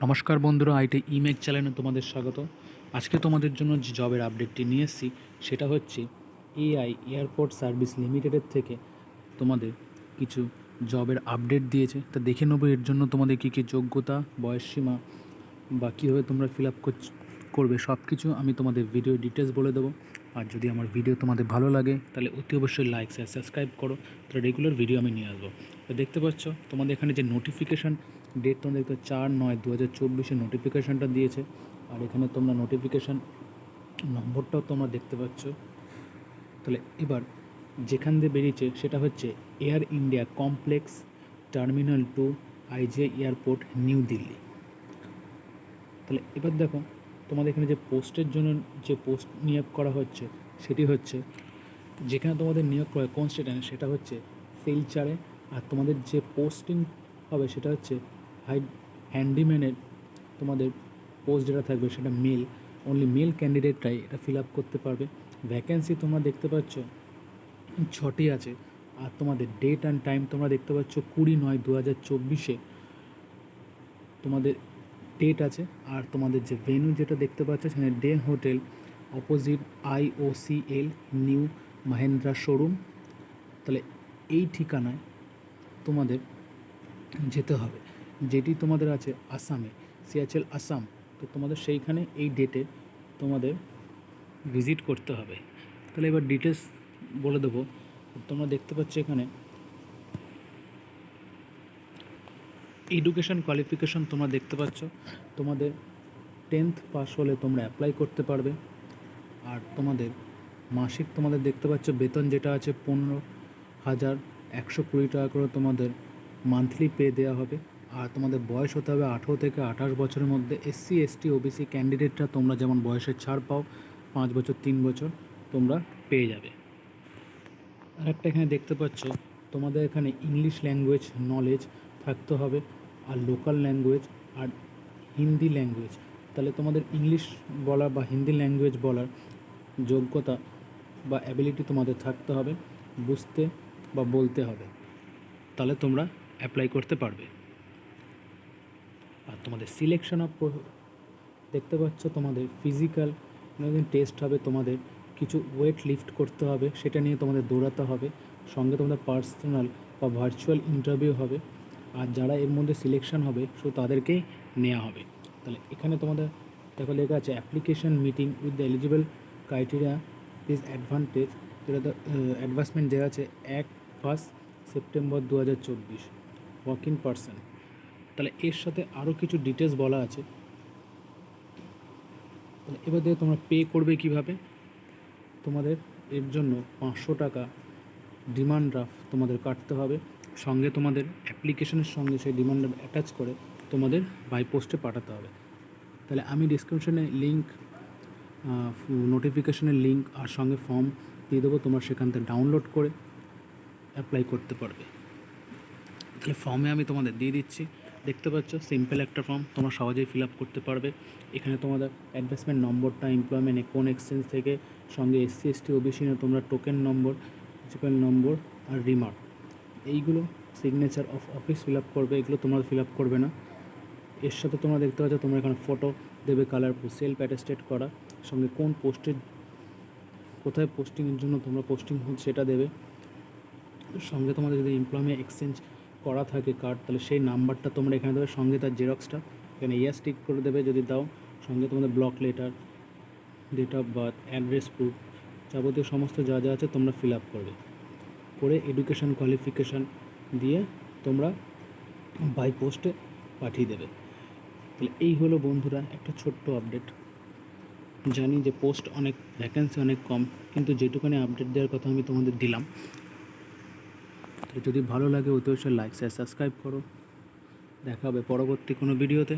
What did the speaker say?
নমস্কার বন্ধুরা, আইটি ইমেক চ্যানেলে তোমাদের স্বাগত। আজকে তোমাদের জন্য যে জবের আপডেটটি নিয়ে এসেছি সেটা হচ্ছে এআই এয়ারপোর্ট সার্ভিস লিমিটেডের থেকে তোমাদের কিছু জবের আপডেট দিয়েছে। তা দেখে নেবো এর জন্য তোমাদের কী কী যোগ্যতা, বয়সসীমা বা কীভাবে তোমরা ফিল আপ করবে সব কিছু আমি তোমাদের ভিডিও ডিটেলস বলে দেবো। আর যদি আমার ভিডিও তোমাদের ভালো লাগে তাহলে অতি অবশ্যই লাইক শেয়ার সাবস্ক্রাইব করো, তাহলে রেগুলার ভিডিও আমি নিয়ে আসবো। তো দেখতে পাচ্ছ তোমাদের এখানে যে নোটিফিকেশান ডেট তোমরা দেখতে 4/9/2024 নোটিফিকেশানটা দিয়েছে। আর এখানে তোমরা নোটিফিকেশান নম্বরটাও তোমরা দেখতে পাচ্ছ। তাহলে এবার যেখান দিয়ে বেরিয়েছে সেটা হচ্ছে Air India complex terminal 2 IGI airport New Delhi. তাহলে এবার দেখো তোমাদের এখানে যে পোস্টের জন্য যে পোস্ট নিয়োগ করা হচ্ছে সেটি হচ্ছে, যেখানে তোমাদের নিয়োগ করা কোন স্টেটে সেটা হচ্ছে শিলচরে। আর তোমাদের যে পোস্টিং হবে সেটা হচ্ছে হ্যান্ডিম্যানের তোমাদের পোস্ট যেটা থাকবে সেটা অনলি মেল ক্যান্ডিডেটরাই এটা ফিল আপ করতে পারবে। ভ্যাকেন্সি তোমরা দেখতে পাচ্ছ 6টি আছে। আর তোমাদের ডেট অ্যান্ড টাইম তোমরা দেখতে পাচ্ছ 20/9/2024 তোমাদের ডেট আছে। আর তোমাদের যে ভেন্যু যেটা দেখতে পাচ্ছ সেখানে day hotel opposite IOCL new Mahindra showroom. তাহলে এই ঠিকানায় তোমাদের যেতে হবে, যেটি তোমাদের আছে আসামে, সিয়াচেল আসাম। তো তোমাদের সেইখানে এই ডেটে তোমাদের ভিজিট করতে হবে। তাহলে এবার ডিটেলস বলে দেবো। তোমরা দেখতে পাচ্ছ এখানে এডুকেশান কোয়ালিফিকেশন তোমরা দেখতে পাচ্ছ, তোমাদের 10th পাস হলে তোমরা অ্যাপ্লাই করতে পারবে। আর তোমাদের মাসিক তোমাদের দেখতে পাচ্ছ বেতন যেটা আছে 15,120 টাকা করে তোমাদের মান্থলি পে দেওয়া হবে। আর তোমাদের বয়স হতে হবে 18 থেকে 28 বছরের মধ্যে। SC ST OBC ক্যান্ডিডেটরা তোমরা যেমন বয়সের ছাড় পাও 5 বছর 3 বছর তোমরা পেয়ে যাবে। আর একটা এখানে দেখতে পাচ্ছ তোমাদের এখানে ইংলিশ ল্যাঙ্গুয়েজ নলেজ থাকতে হবে, আর লোকাল ল্যাঙ্গুয়েজ আর হিন্দি ল্যাঙ্গুয়েজ। তাহলে তোমাদের ইংলিশ বলা বা হিন্দি ল্যাঙ্গুয়েজ বলার যোগ্যতা বা অ্যাবিলিটি তোমাদের থাকতে হবে, বুঝতে বা বলতে হবে, তাহলে তোমরা অ্যাপ্লাই করতে পারবে। আর তোমাদের সিলেকশন অফ দেখতে পাচ্ছ তোমাদের ফিজিক্যাল টেস্ট হবে, তোমাদের কিছু ওয়েট লিফট করতে হবে, সেটা নিয়ে তোমাদের দৌড়াতে হবে। সঙ্গে তোমাদের পার্সোনাল বা ভার্চুয়াল ইন্টারভিউ হবে। আর যারা এর মধ্যে সিলেকশন হবে শুধু তাদেরকেই নেওয়া হবে। তাহলে এখানে তোমাদের দেখো লেখা আছে application meeting with the eligible criteria this advantage, যেটা অ্যাডভার্সমেন্ট দেওয়া আছে 1 সেপ্টেম্বর 2024 ওয়াক ইন পারসন। তাহলে এর সাথে আরও কিছু ডিটেলস বলা আছে। তাহলে এবার দেখো তোমরা পে করবে কিভাবে। তোমাদের এর জন্য 500 টাকা ডিমান্ড ড্রাফট তোমাদের কাটতে হবে, সঙ্গে তোমাদের অ্যাপ্লিকেশনের সঙ্গে সেই ডিমান্ড ড্রাফট অ্যাটাচ করে তোমাদের বাই পোস্টে পাঠাতে হবে। তাহলে আমি ডিসক্রিপশনে লিঙ্ক, নোটিফিকেশনের লিঙ্ক আর সঙ্গে ফর্ম দিয়ে দেবো, তোমরা সেখান থেকে ডাউনলোড করে অ্যাপ্লাই করতে পারবে। তাহলে ফর্মে আমি তোমাদের দিয়ে দিচ্ছি, দেখতে পাচ্ছ সিম্পল একটা ফর্ম, তোমরা সহজেই ফিল আপ করতে পারবে। এখানে তোমাদের অ্যাডভার্সমেন্ট নম্বরটা, এমপ্লয়মেন্ট কোন এক্সচেঞ্জ থেকে, সঙ্গে SC ST OBC নিয়ে তোমরা টোকেন নম্বর, প্রিন্সিপাল নম্বর আর রিমার্ক, এইগুলো signature of office fill up করবে। এগুলো তোমরা ফিল আপ করবে না। এর সাথে তোমরা দেখতে পাচ্ছ তোমরা এখানে ফটো দেবে কালারফুল, সেলফ অ্যাটেস্টেড করা, সঙ্গে কোন পোস্টের কোথায় পোস্টিংয়ের জন্য তোমরা পোস্টিং হচ্ছে সেটা দেবে। সঙ্গে তোমাদের যদি এমপ্লয়মেন্ট এক্সচেঞ্জ করা থাকে কার্ড, তাহলে সেই নাম্বারটা তোমরা এখানে দেবে, সঙ্গে তার জেরক্সটা এখানে ইয়াস টিক করে দেবে যদি দাও। সঙ্গে তোমাদের block letter, date of birth, address proof, যাবতীয় সমস্ত যা যা আছে তোমরা ফিল আপ করবে। করে এডুকেশান কোয়ালিফিকেশান দিয়ে তোমরা বাই পোস্টে পাঠিয়ে দেবে। তাহলে এই হলো বন্ধুরা একটা ছোট্ট আপডেট। জানি যে পোস্ট অনেক, ভ্যাকেন্সি অনেক কম, কিন্তু যেটুখানি আপডেট দেওয়ার কথা আমি তোমাদের দিলাম। তো যদি ভালো লাগে অতি অবশ্যই লাইক শেয়ার সাবস্ক্রাইব করো। দেখা হবে পরবর্তী কোনো ভিডিওতে।